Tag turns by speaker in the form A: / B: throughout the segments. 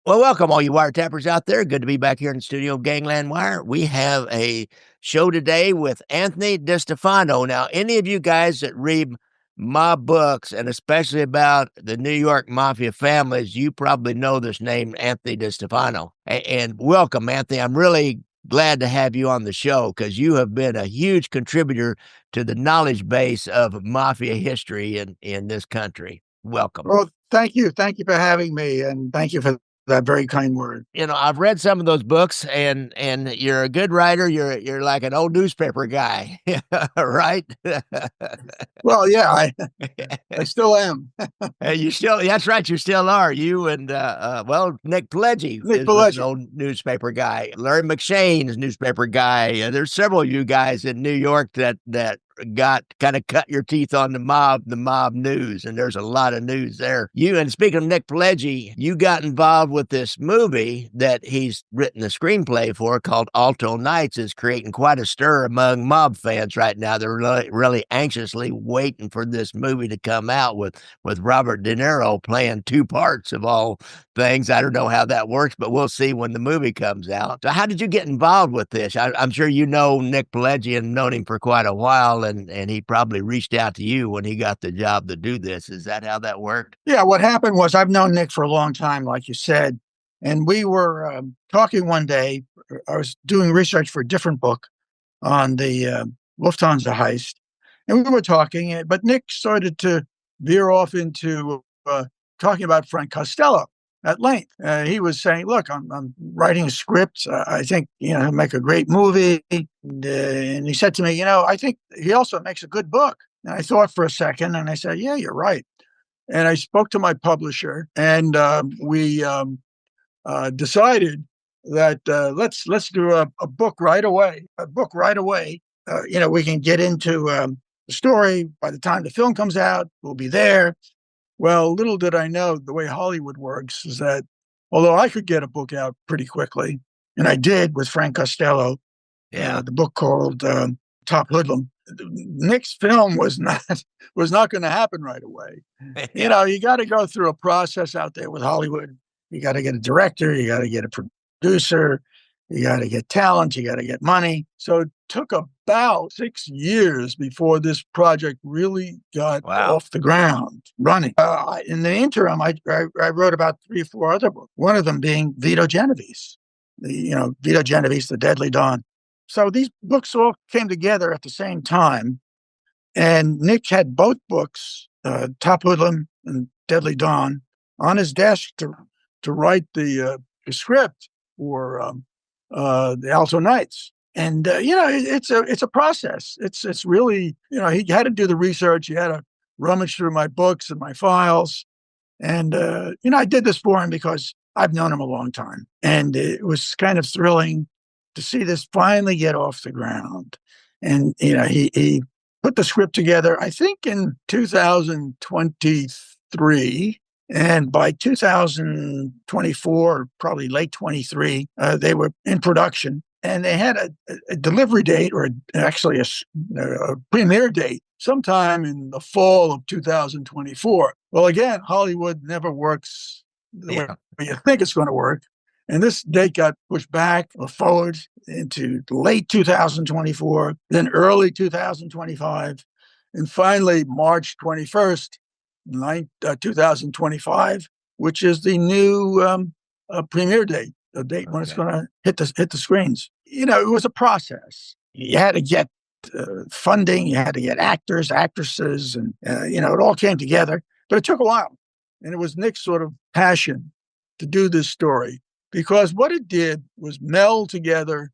A: Well, welcome all you wiretappers out there. Good to be back here in the studio, Gangland Wire. We have a show today with Anthony DeStefano. Now, any of you guys that read my books, and especially about the New York Mafia families, you probably know this name, Anthony DeStefano. And welcome, Anthony. I'm really glad to have you on the show because you have been a huge contributor to the knowledge base of Mafia history in this country. Welcome.
B: Well, thank you. Thank you for having me, and thank you for that very kind word.
A: You know, I've read some of those books, and you're a good writer. You're like an old newspaper guy, right?
B: Well, yeah, I still am.
A: That's right, you still are. You and well, Nick Pileggi
B: Nick
A: was an
B: Pileggi.
A: old newspaper guy. Larry McShane's newspaper guy. There's several of you guys in New York that got kind of cut your teeth on the mob news, and there's a lot of news there. And speaking of Nick Pileggi, you got involved with this movie that he's written a screenplay for called Alto Knights. Is creating quite a stir among mob fans right now. They're really anxiously waiting for this movie to come out with Robert De Niro playing two parts of all things. I don't know how that works, but we'll see when the movie comes out. So how did you get involved with this? I'm sure you know Nick Pileggi and known him for quite a while, and he probably reached out to you when he got the job to do this. Is that how that worked?
B: Yeah, what happened was I've known Nick for a long time, like you said, and we were talking one day. I was doing research for a different book on the Lufthansa heist, and we were talking, but Nick started to veer off into talking about Frank Costello at length. He was saying, look, I'm writing a script. I think, he'll make a great movie. And he said to me, I think he also makes a good book. And I thought for a second, and I said, yeah, you're right. And I spoke to my publisher, and we decided that let's do a book right away. We can get into the story. By the time the film comes out, we'll be there. Well, little did I know the way Hollywood works is that although I could get a book out pretty quickly, and I did with Frank Costello, the book called Top Hoodlum, Nick's film was not going to happen right away. You got to go through a process out there with Hollywood. You got to get a director, you got to get a producer, you got to get talent, you got to get money. So it took about 6 years before this project really got off the ground running. In the interim, I wrote about 3 or 4 other books, one of them being Vito Genovese, Vito Genovese, The Deadly Dawn. So these books all came together at the same time. And Nick had both books, Top Hoodlum and Deadly Dawn, on his desk to write the script for the Alto Knights. And, it's a process. It's really, he had to do the research. He had to rummage through my books and my files. And, I did this for him because I've known him a long time. And it was kind of thrilling to see this finally get off the ground. And, he put the script together, I think in 2023. And by 2024, probably late 23, they were in production. And they had a delivery date, or actually a premiere date, sometime in the fall of 2024. Well, again, Hollywood never works the way you think it's going to work. And this date got pushed back or forward into late 2024, then early 2025, and finally March 21st, 2025, which is the new premiere date, the date when it's going to hit the screens. It was a process. You had to get funding, you had to get actors, actresses, and it all came together. But it took a while, and it was Nick's sort of passion to do this story, because what it did was meld together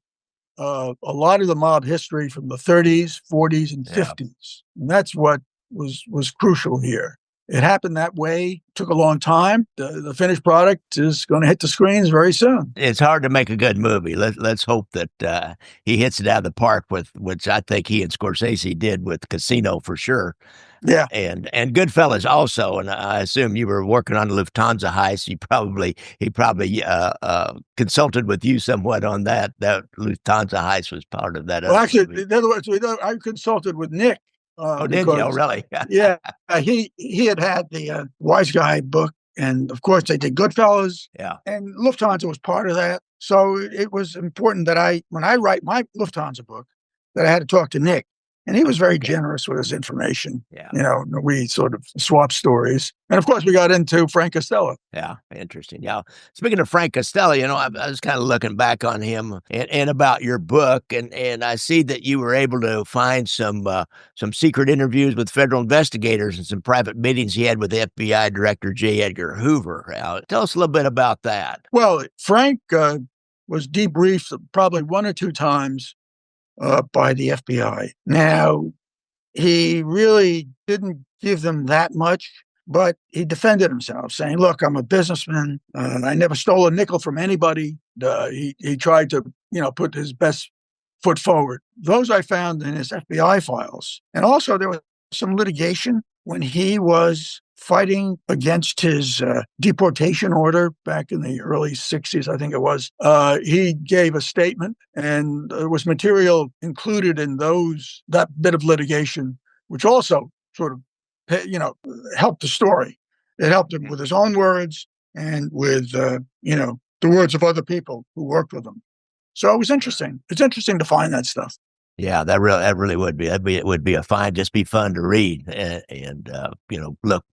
B: a lot of the mob history from the 30s, 40s, and 50s, and that's what was crucial here. It happened that way. Took a long time. The finished product is going to hit the screens very soon.
A: It's hard to make a good movie. Let's hope that he hits it out of the park with, which I think he and Scorsese did with Casino for sure.
B: Yeah,
A: and Goodfellas also. And I assume you were working on the Lufthansa heist. He probably consulted with you somewhat on that. That Lufthansa heist was part of that.
B: Well, actually, in other words, I consulted with Nick.
A: Did you? Oh, really?
B: Yeah, he had the Wise Guy book And of course, they did Goodfellas,
A: Yeah.
B: and Lufthansa was part of that. So it was important that when I write my Lufthansa book, that I had to talk to Nick. And he was very generous with his information.
A: Yeah.
B: We sort of swapped stories. And of course, we got into Frank Costello.
A: Yeah, interesting. Yeah. Speaking of Frank Costello, I was kind of looking back on him and about your book, and I see that you were able to find some secret interviews with federal investigators and some private meetings he had with FBI Director J. Edgar Hoover. Tell us a little bit about that.
B: Well, Frank was debriefed probably one or two times by the FBI. Now, he really didn't give them that much, but he defended himself, saying, "Look, I'm a businessman. I never stole a nickel from anybody." He tried to, put his best foot forward. Those I found in his FBI files, and also there was some litigation when he was fighting against his deportation order back in the early 60s, I think it was. He gave a statement, and there was material included in that bit of litigation, which also sort of, helped the story. It helped him with his own words and with, the words of other people who worked with him. So it was interesting. It's interesting to find that stuff.
A: Yeah, that really would be. It would be just be fun to read and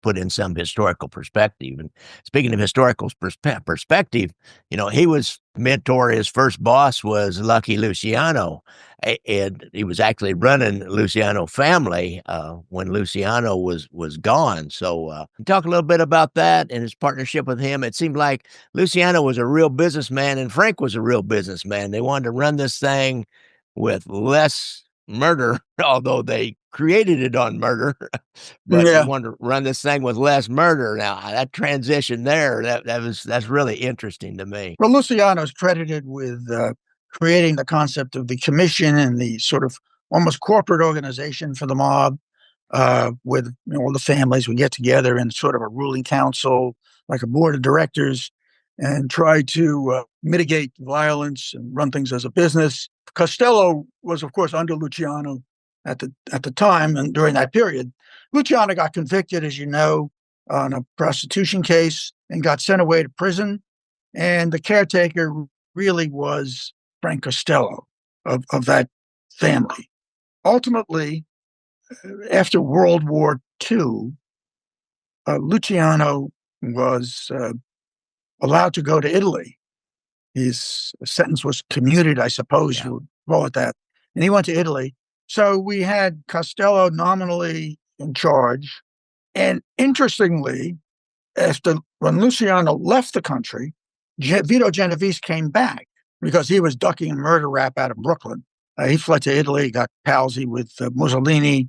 A: put in some historical perspective. And speaking of historical perspective, he was mentor. His first boss was Lucky Luciano, and he was actually running Luciano family when Luciano was gone. So talk a little bit about that and his partnership with him. It seemed like Luciano was a real businessman and Frank was a real businessman. They wanted to run this thing with less murder, although they created it on murder, but they wanted to run this thing with less murder. Now that transition there, that's really interesting to me.
B: Well, Luciano is credited with creating the concept of the commission and the sort of almost corporate organization for the mob, with all the families would get together in sort of a ruling council, like a board of directors, and try to mitigate violence and run things as a business. Costello was, of course, under Luciano at the time and during that period. Luciano got convicted, as you know, on a prostitution case and got sent away to prison. And the caretaker really was Frank Costello of that family. Ultimately, after World War II, Luciano was allowed to go to Italy. His sentence was commuted, I suppose you would call it that. And he went to Italy. So we had Costello nominally in charge. And interestingly, when Luciano left the country, Vito Genovese came back because he was ducking a murder rap out of Brooklyn. He fled to Italy, got palsy with Mussolini,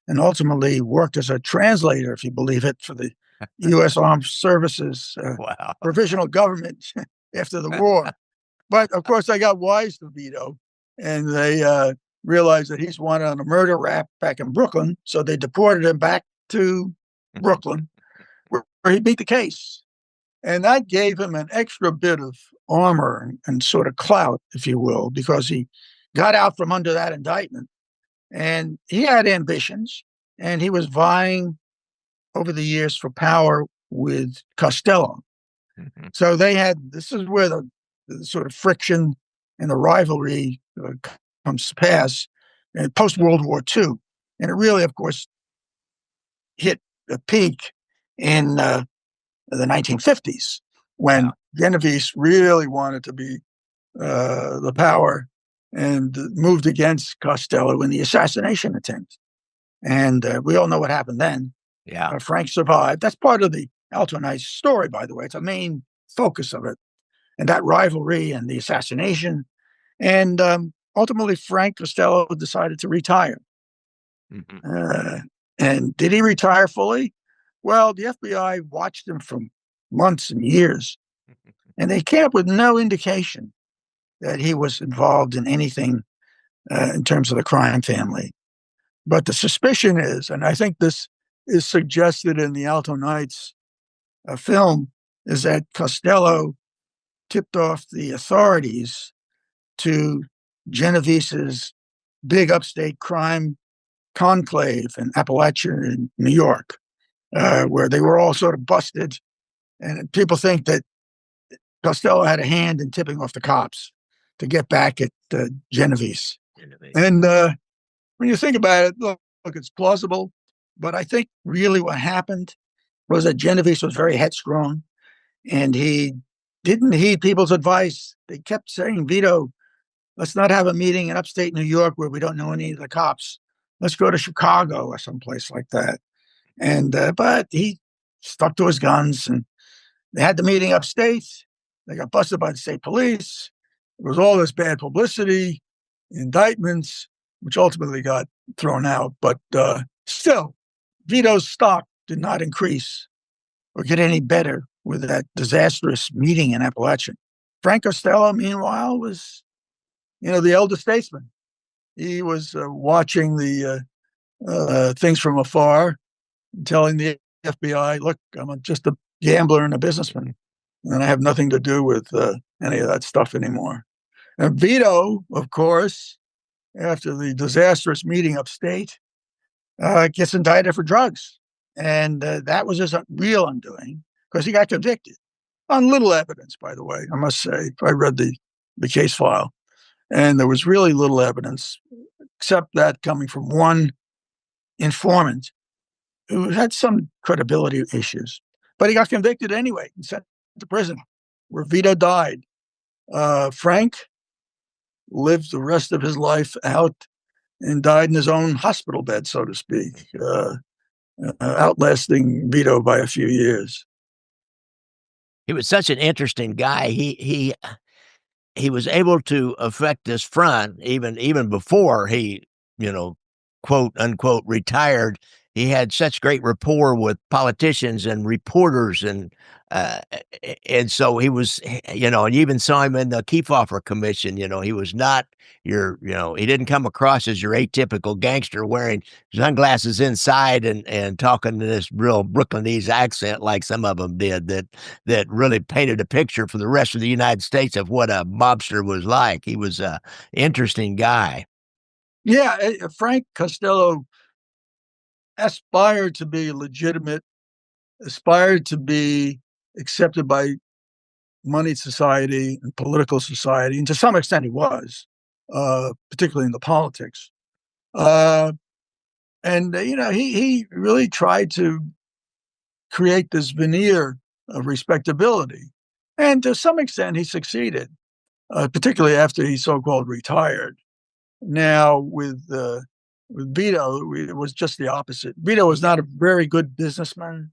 B: and ultimately worked as a translator, if you believe it, for the U.S. Armed Services provisional government after the war. But of course, they got wise to Vito, and they realized that he's wanted on a murder rap back in Brooklyn. So they deported him back to Brooklyn, where he beat the case. And that gave him an extra bit of armor and sort of clout, if you will, because he got out from under that indictment. And he had ambitions, and he was vying over the years for power with Costello.
A: Mm-hmm.
B: So this is where the sort of friction and the rivalry comes to pass post-World War II. And it really, of course, hit a peak in the 1950s when Genovese really wanted to be the power and moved against Costello in the assassination attempt. And we all know what happened then.
A: Yeah.
B: Frank survived. That's part of the Alto Knights story, by the way. It's a main focus of it. And that rivalry and the assassination. And ultimately, Frank Costello decided to retire. Mm-hmm. And did he retire fully? Well, the FBI watched him for months and years, and they came up with no indication that he was involved in anything in terms of the crime family. But the suspicion is, and I think this is suggested in the Alto Knights film, is that Costello tipped off the authorities to Genovese's big upstate crime conclave in Appalachin in New York, where they were all sort of busted And people think that Costello had a hand in tipping off the cops to get back at Genovese. And when you think about it, look, it's plausible. But I think really what happened was that Genovese was very headstrong, and he didn't heed people's advice. They kept saying, Vito, let's not have a meeting in upstate New York where we don't know any of the cops. Let's go to Chicago or someplace like that. And but he stuck to his guns, and they had the meeting upstate. They got busted by the state police. There was all this bad publicity, indictments, which ultimately got thrown out. But still, Vito's stock did not increase or get any better with that disastrous meeting in Appalachin. Frank Costello, meanwhile, was, the elder statesman. He was watching the things from afar, telling the FBI, look, I'm just a gambler and a businessman, and I have nothing to do with any of that stuff anymore. And Vito, of course, after the disastrous meeting upstate, gets indicted for drugs. And that was his real undoing, because he got convicted on little evidence, by the way, I must say. I read the case file, and there was really little evidence, except that coming from one informant who had some credibility issues. But he got convicted anyway and sent to prison, where Vito died. Frank lived the rest of his life out and died in his own hospital bed, so to speak, outlasting Vito by a few years.
A: He was such an interesting guy. He was able to affect this front even before he, quote unquote, retired. He had such great rapport with politicians and reporters, and so he was, and you even saw him in the Kefauver Commission. He was not he didn't come across as your atypical gangster wearing sunglasses inside and talking to this real Brooklynese accent like some of them did. That really painted a picture for the rest of the United States of what a mobster was like. He was a interesting guy.
B: Yeah, Frank Costello aspired to be legitimate, aspired to be accepted by moneyed society and political society, and to some extent he was, particularly in the politics. And he really tried to create this veneer of respectability, and to some extent he succeeded, particularly after he so-called retired. Now with Vito, it was just the opposite. Vito was not a very good businessman.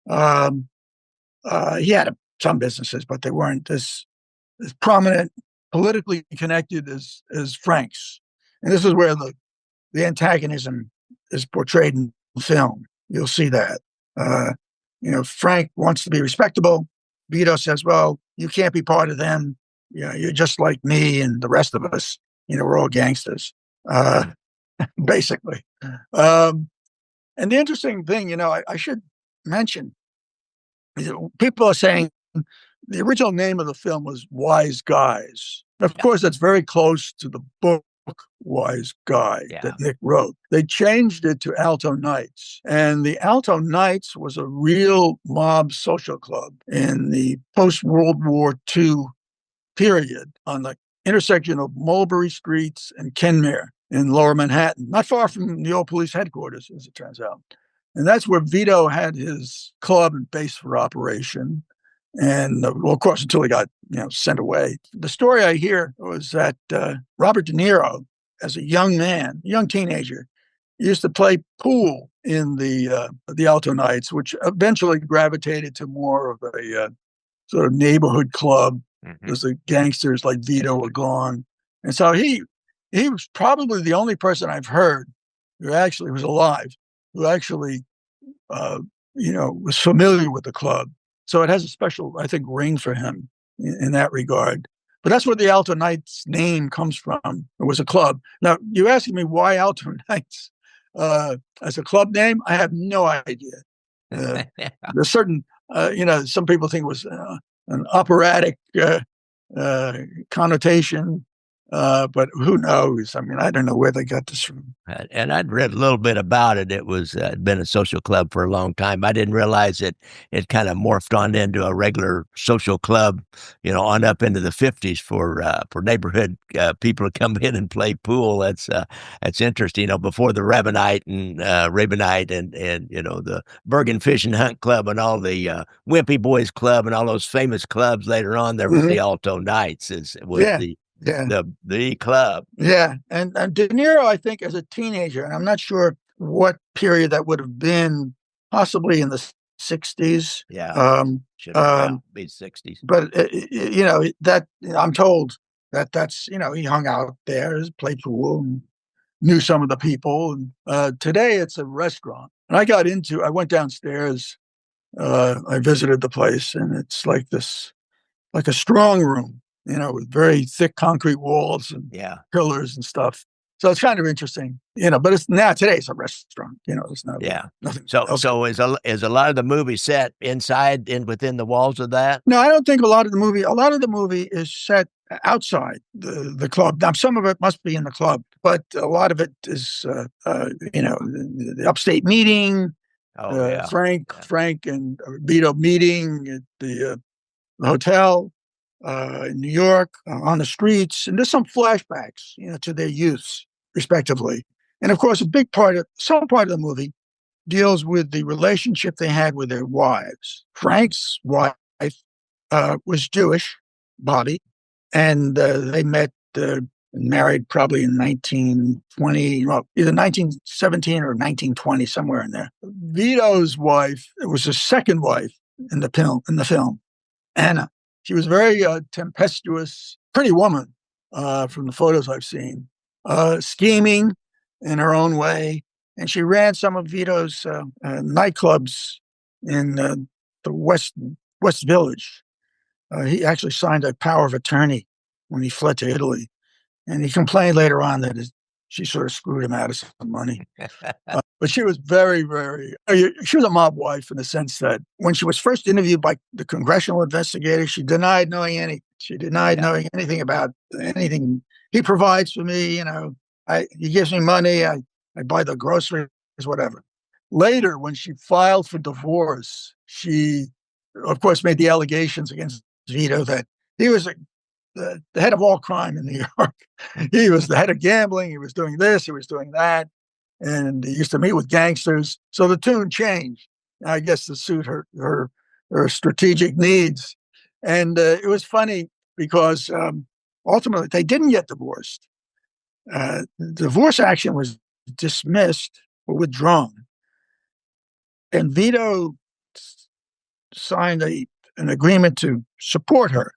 B: He had some businesses, but they weren't as prominent, politically connected as Frank's. And this is where the antagonism is portrayed in film. You'll see that. Frank wants to be respectable. Vito says, well, you can't be part of them. You're just like me and the rest of us. We're all gangsters, basically. And the interesting thing, I should mention, people are saying the original name of the film was Wise Guys. Of course, that's very close to the book Wise Guy that Nick wrote. They changed it to Alto Knights. And the Alto Knights was a real mob social club in the post-World War II period on the intersection of Mulberry Streets and Kenmare in Lower Manhattan, not far from the old police headquarters, as it turns out. And that's where Vito had his club and base for operation. And of course, until he got sent away. The story I hear was that Robert De Niro, as a young teenager, used to play pool in the Alto Knights, which eventually gravitated to more of a sort of neighborhood club, because the gangsters like Vito were gone. And so he was probably the only person I've heard who actually was alive, who actually was familiar with the club. So it has a special, I think, ring for him in that regard. But that's where the Alto Knights name comes from. It was a club. Now, you asking me why Alto Knights as a club name? I have no idea. There's certain, some people think it was an operatic connotation. But who knows? I mean, I don't know where they got this from.
A: And I'd read a little bit about it. It was been a social club for a long time. I didn't realize it kind of morphed on into a regular social club, on up into the 50s for neighborhood people to come in and play pool. That's interesting. Before the Rabinite and the Bergen Fish and Hunt Club and all the Wimpy Boys Club and all those famous clubs later on, there was the Alto Knights. Was
B: Yeah.
A: the
B: Yeah.
A: the club.
B: Yeah. And De Niro, I think, as a teenager, and I'm not sure what period that would have been, possibly in the 60s.
A: Yeah. Be 60s.
B: But, that I'm told that's, he hung out there, played pool, and knew some of the people. And today it's a restaurant. And I went downstairs, I visited the place, and it's like like a strong room, with very thick concrete walls and pillars and stuff. So it's kind of interesting, but today it's a restaurant, it's not nothing.
A: So is a lot of the movie set inside within the walls of that?
B: No, I don't think a lot of the movie is set outside the club. Now, some of it must be in the club, but a lot of it is, the upstate meeting, Frank and Vito meeting at the hotel in New York, on the streets, and there's some flashbacks, to their youths, respectively. And of course, some part of the movie deals with the relationship they had with their wives. Frank's wife was Jewish, Bobby, and they met, married probably in 1920, well, either 1917 or 1920, somewhere in there. Vito's wife, it was his second wife in the film, Anna. She was a very tempestuous, pretty woman, from the photos I've seen, scheming in her own way. And she ran some of Vito's nightclubs in the West Village. He actually signed a power of attorney when he fled to Italy. And he complained later on that she sort of screwed him out of some money. But she was very, very, she was a mob wife in the sense that when she was first interviewed by the congressional investigator, she denied knowing anything. She denied knowing anything about anything. He provides for me, he gives me money. I buy the groceries, whatever. Later, when she filed for divorce, she, of course, made the allegations against Vito that he was the head of all crime in New York. He was the head of gambling. He was doing this. He was doing that. And he used to meet with gangsters. So the tune changed, I guess, to suit her strategic needs. And it was funny because ultimately they didn't get divorced. The divorce action was dismissed or withdrawn. And Vito signed an agreement to support her.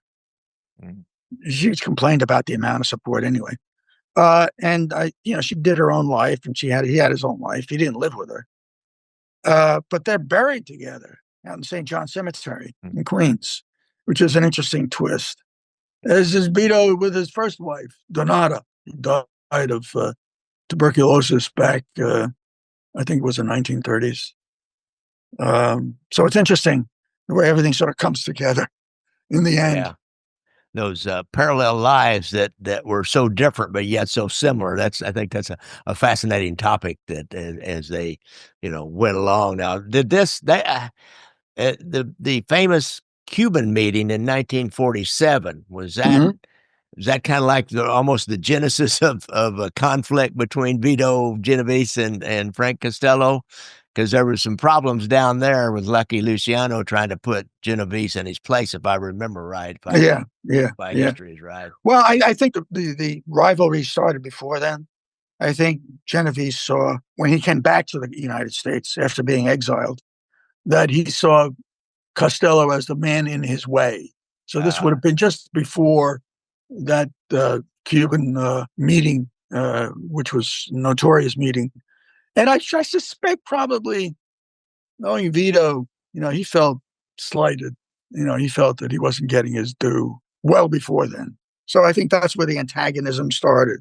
B: She complained about the amount of support anyway. And she did her own life, and he had his own life. He didn't live with her. But they're buried together out in St. John Cemetery in Queens, which is an interesting twist. This is Vito with his first wife, Donata. He died of tuberculosis back, I think it was the 1930s. So it's interesting the way everything sort of comes together in the end.
A: Yeah. Those parallel lives that were so different but yet so similar. I think that's a fascinating topic that as they went along. Now, did the famous Cuban meeting in 1947 was that kind of like almost the genesis of a conflict between Vito Genovese and Frank Costello? Because there were some problems down there with Lucky Luciano trying to put Genovese in his place, if I remember right. History is right.
B: Well, I think the rivalry started before then. I think Genovese saw, when he came back to the United States after being exiled, that he saw Costello as the man in his way. So this would have been just before that Cuban meeting, which was a notorious meeting. And I suspect probably, knowing Vito, he felt slighted. He felt that he wasn't getting his due well before then. So I think that's where the antagonism started.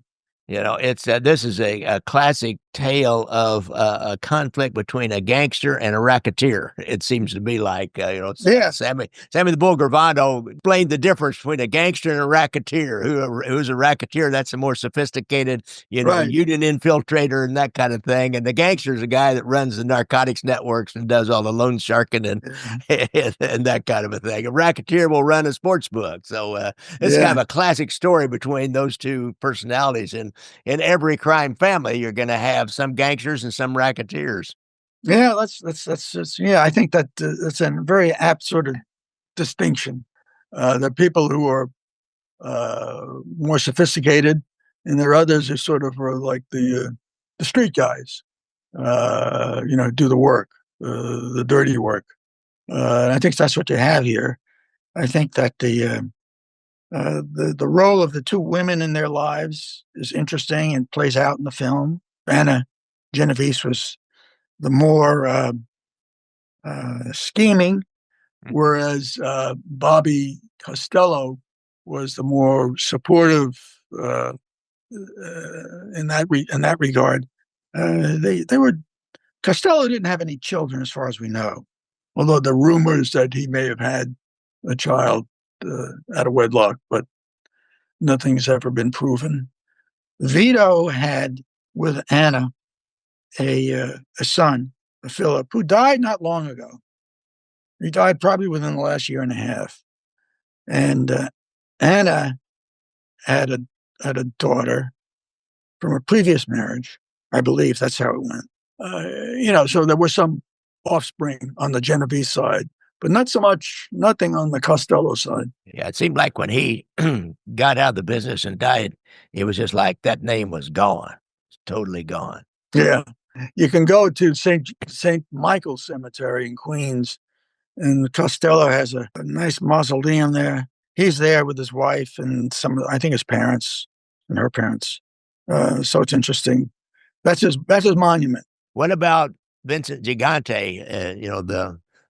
A: It's this is a classic tale of a conflict between a gangster and a racketeer. It seems to be like,
B: Yeah.
A: Sammy the Bull Gravano explained the difference between a gangster and a racketeer. Who's a racketeer? That's a more sophisticated,
B: Right.
A: union infiltrator and that kind of thing. And the gangster is a guy that runs the narcotics networks and does all the loan sharking and and that kind of a thing. A racketeer will run a sports book. So it's kind
B: Yeah.
A: of a classic story between those two personalities. And in every crime family, you're going to have some gangsters and some racketeers.
B: Yeah. That's yeah. I think that it's a very apt sort of distinction. The people who are more sophisticated, and there are others who sort of are like the street guys. Do the work, the dirty work. And I think that's what you have here. I think that the role of the two women in their lives is interesting and plays out in the film. Anna Genovese was the more scheming, whereas Bobby Costello was the more supportive in that regard. They were Costello didn't have any children, as far as we know, although the rumors that he may have had a child out of wedlock, but nothing's ever been proven. Vito had with Anna a son, Philip, who died not long ago. He died probably within the last year and a half. And Anna had a daughter from a previous marriage. I believe that's how it went. So there was some offspring on the Genovese side, but nothing on the Costello side.
A: Yeah, it seemed like when he got out of the business and died, it was just like that name was gone. It's totally gone.
B: Yeah. You can go to St. Michael's Cemetery in Queens, and Costello has a nice mausoleum there. He's there with his wife and I think his parents and her parents. So it's interesting. That's his monument.
A: What about Vincent Gigante?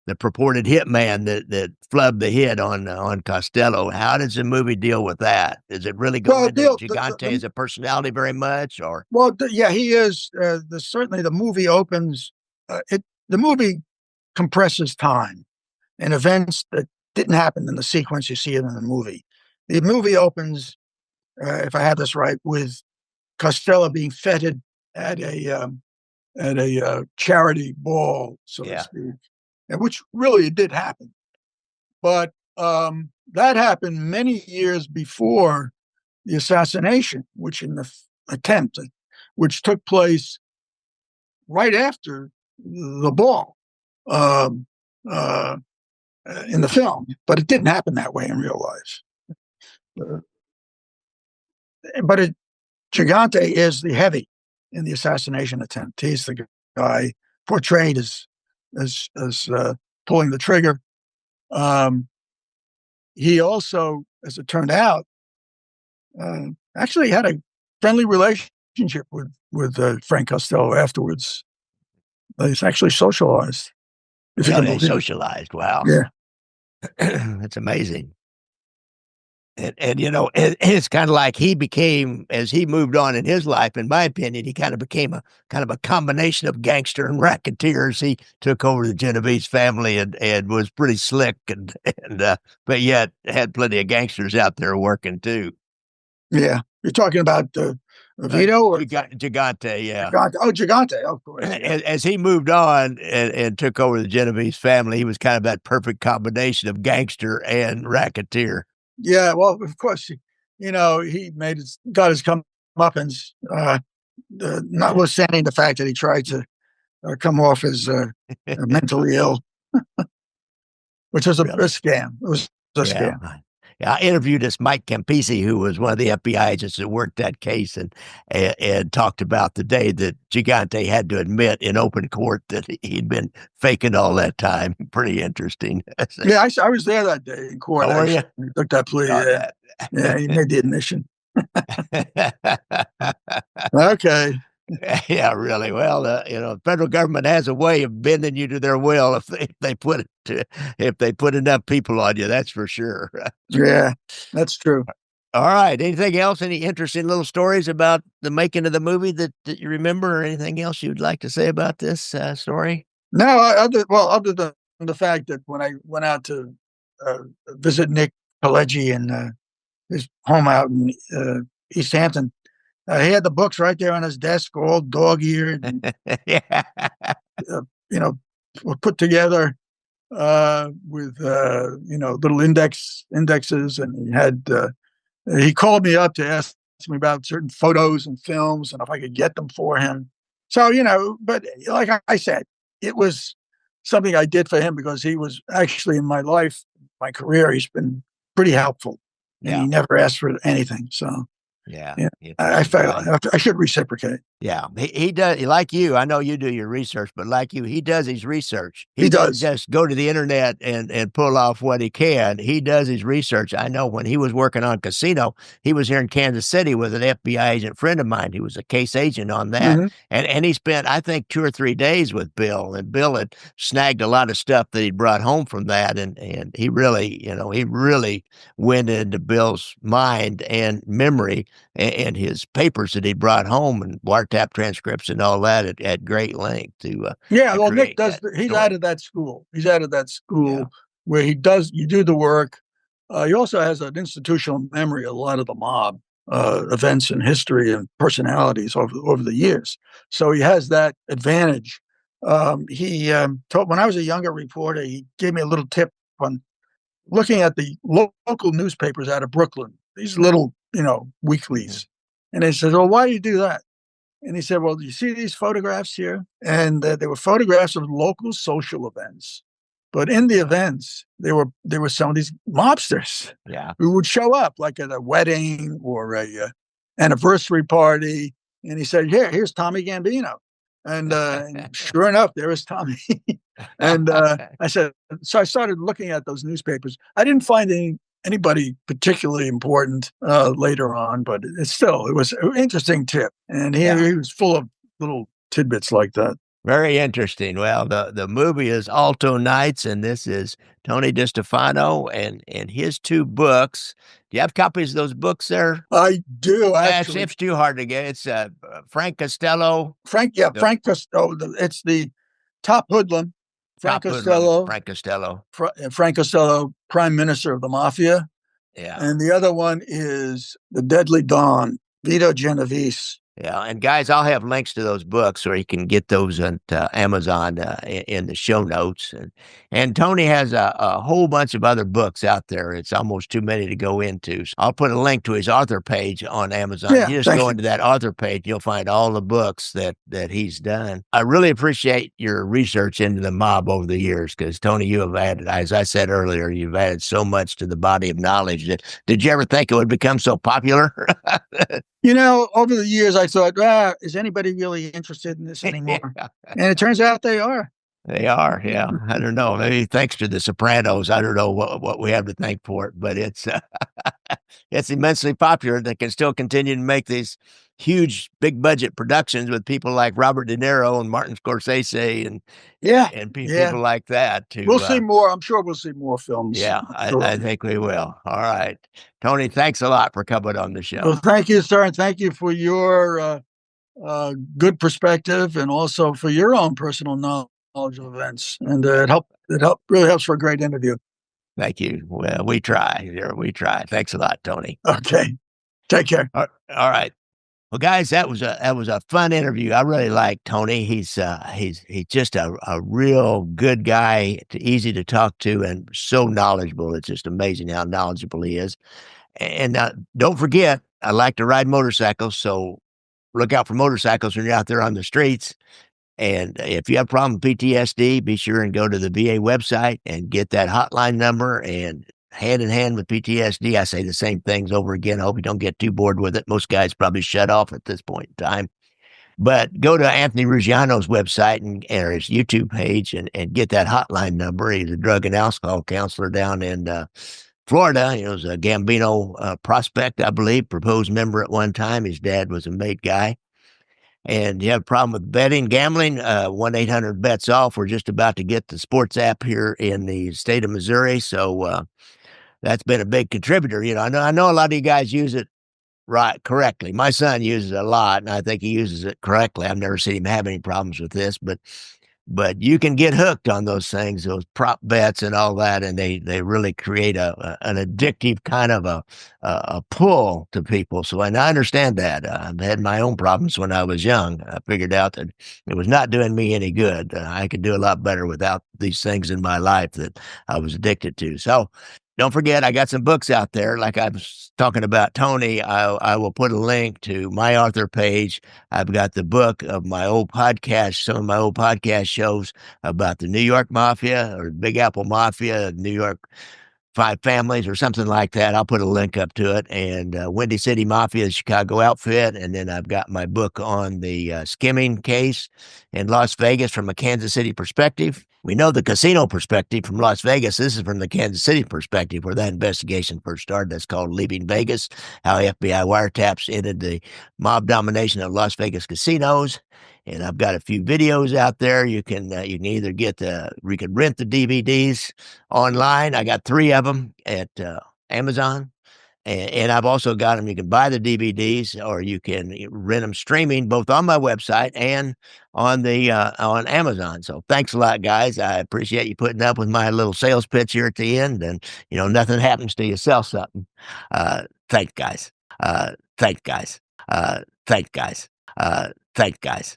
A: The purported hitman that flubbed the hit on Costello. How does the movie deal with that? Does it really go into Gigante as a personality very much, or?
B: Well, yeah, he is. Certainly, the movie opens. The movie compresses time and events that didn't happen in the sequence you see it in the movie. The movie opens, if I have this right, with Costello being feted at a charity ball, so to speak, and which really did happen. But that happened many years before the assassination, which took place right after the ball in the film, but it didn't happen that way in real life. But Gigante is the heavy in the assassination attempt. He's the guy portrayed as pulling the trigger. He also, as it turned out, actually had a friendly relationship with Frank Costello afterwards. He's actually socialized.
A: Yeah, they socialized. Wow.
B: Yeah.
A: That's amazing. And it's kind of like he became, as he moved on in his life, in my opinion, he kind of became a combination of gangster and racketeers. He took over the Genovese family and was pretty slick but yet had plenty of gangsters out there working too.
B: Yeah. You're talking about Vito or
A: Gigante, yeah.
B: Gigante, of course. Yeah.
A: As he moved on and took over the Genovese family, he was kind of that perfect combination of gangster and racketeer.
B: Yeah, well, of course, he got his comeuppance, notwithstanding the fact that he tried to come off as mentally ill, which was a scam. It was a scam.
A: Yeah, I interviewed this Mike Campisi, who was one of the FBI agents that worked that case, and talked about the day that Gigante had to admit in open court that he'd been faking all that time. Pretty interesting.
B: Yeah, I was there that day in court.
A: Oh, were you?
B: He took that plea. Yeah, he made the admission. Okay.
A: Yeah, really. Well, the federal government has a way of bending you to their will if they put enough people on you. That's for sure.
B: Yeah, that's true.
A: All right. Anything else? Any interesting little stories about the making of the movie that you remember, or anything else you'd like to say about this story?
B: No, other than the fact that when I went out to uh, visit Nick Pileggi in his home out in East Hampton, he had the books right there on his desk, all dog-eared, and,
A: Yeah.
B: you know, were put together with little indexes, and he called me up to ask me about certain photos and films and if I could get them for him. So, but like I said, it was something I did for him because he was actually in my life, my career. He's been pretty helpful, and
A: Yeah.
B: he never asked for anything. So,
A: Yeah.
B: yeah, I
A: Interesting
B: felt
A: guy.
B: I should reciprocate.
A: Yeah, he does like you. I know you do your research, but like you, he does his research. He
B: He
A: doesn't
B: does.
A: just go to the internet and pull off what he can. He does his research. I know when he was working on Casino, he was here in Kansas City with an FBI agent friend of mine. He was a case agent on that,
B: Hmm.
A: and he spent I think 2 or 3 days with Bill, and Bill had snagged a lot of stuff that he brought home from that, and he really went into Bill's mind and memory and his papers that he brought home and wiretap transcripts and all that at great length
B: Yeah,
A: to
B: well, Nick
A: create
B: does.
A: that
B: He's out
A: story.
B: of that school. He's out of that
A: Yeah,
B: school where you do the work. He also has an institutional memory of a lot of the mob events and history and personalities over the years. So he has that advantage. He told when I was a younger reporter, he gave me a little tip on looking at the local newspapers out of Brooklyn. These little,
A: hmm,
B: weeklies, and he said, "Well, why do you do that?" And he said, "Well, do you see these photographs here?" And they were photographs of local social events. But in the events, there were some of these mobsters
A: yeah.
B: who would show up, like at a wedding or a anniversary party. And he said, here's Tommy Gambino." And sure enough, there was Tommy. And I said, so I started looking at those newspapers. I didn't find anybody particularly important later on, but it was an interesting tip, and
A: Yeah,
B: he was full of little tidbits like that.
A: very interesting. Well, the movie is Alto Knights, and this is Tony DeStefano and his two books. Do you have copies of those books there?
B: I do actually.
A: It's too hard to get. It's Frank Costello, the
B: Frank Costello. It's the top hoodlum, Frank
A: top hoodlum,
B: Costello,
A: Frank Costello.
B: Frank Costello, Prime Minister of the Mafia,
A: Yeah.
B: and the other one is the Deadly Dawn, Vito Genovese.
A: Yeah, and guys, I'll have links to those books, or you can get those on Amazon in the show notes. And Tony has a whole bunch of other books out there. It's almost too many to go into. So I'll put a link to his author page on Amazon.
B: Yeah,
A: You just
B: thank
A: go
B: you.
A: into that author page, you'll find all the books that he's done. I really appreciate your research into the mob over the years, because Tony, you have added, as I said earlier, you've added so much to the body of knowledge. Did you ever think it would become so popular?
B: Over the years, I thought, is anybody really interested in this anymore?
A: Yeah.
B: And it turns out they are.
A: They are, yeah. I don't know. Maybe thanks to The Sopranos. I don't know what we have to thank for it, but it's it's immensely popular. They can still continue to make these huge, big budget productions with people like Robert De Niro and Martin Scorsese
B: Yeah, yeah.
A: people like that.
B: We'll
A: To
B: see more. I'm sure we'll see more films.
A: yeah,
B: Sure.
A: I think we will. All right, Tony. Thanks a lot for coming on the
B: Well,
A: show.
B: thank you, sir, and thank you for your good perspective, and also for your own personal knowledge of events. And really helps for a great interview.
A: Thank you. Well, we try. We try. Thanks a lot, Tony.
B: Okay, take care.
A: All right. Well, guys, that was a fun interview. I really like Tony. He's just a real good guy, easy to talk to, and so knowledgeable. It's just amazing how knowledgeable he is. And don't forget, I like to ride motorcycles, so look out for motorcycles when you're out there on the streets. And if you have a problem with PTSD, be sure and go to the VA website and get that hotline number. And hand in hand with PTSD, I say the same things over again. I hope you don't get too bored with it. Most guys probably shut off at this point in time. But go to Anthony Ruggiano's website or his YouTube page and get that hotline number. He's a drug and alcohol counselor down in Florida. He was a Gambino prospect, I believe, proposed member at one time. His dad was a mate guy. And you have a problem with betting, gambling, 1-800-BETS-OFF. We're just about to get the sports app here in the state of Missouri. So that's been a big contributor. I know a lot of you guys use it right correctly. My son uses it a lot, and I think he uses it correctly. I've never seen him have any problems with this, but you can get hooked on those things, those prop bets and all that, and they really create an addictive kind of a pull to people. So, and I understand that. I've had my own problems when I was young. I figured out that it was not doing me any good. I could do a lot better without these things in my life that I was addicted to. So, don't forget, I got some books out there. Like I was talking about Tony, I will put a link to my author page. I've got the book of my old podcast, some of my old podcast shows about the New York Mafia or Big Apple Mafia, New York Five Families or something like that. I'll put a link up to it. And Windy City Mafia, the Chicago outfit. And then I've got my book on the skimming case in Las Vegas from a Kansas City perspective. We know the casino perspective from Las Vegas. This is from the Kansas City perspective where that investigation first started. That's called Leaving Vegas, how FBI wiretaps ended the mob domination of Las Vegas casinos. And I've got a few videos out there. You can either you can rent the DVDs online. I got 3 of them at Amazon. And I've also got them. You can buy the DVDs or you can rent them streaming both on my website and on Amazon. So thanks a lot, guys. I appreciate you putting up with my little sales pitch here at the end. And nothing happens till you sell something. Thanks, guys. Thanks, guys. Thanks, guys. Thanks, guys.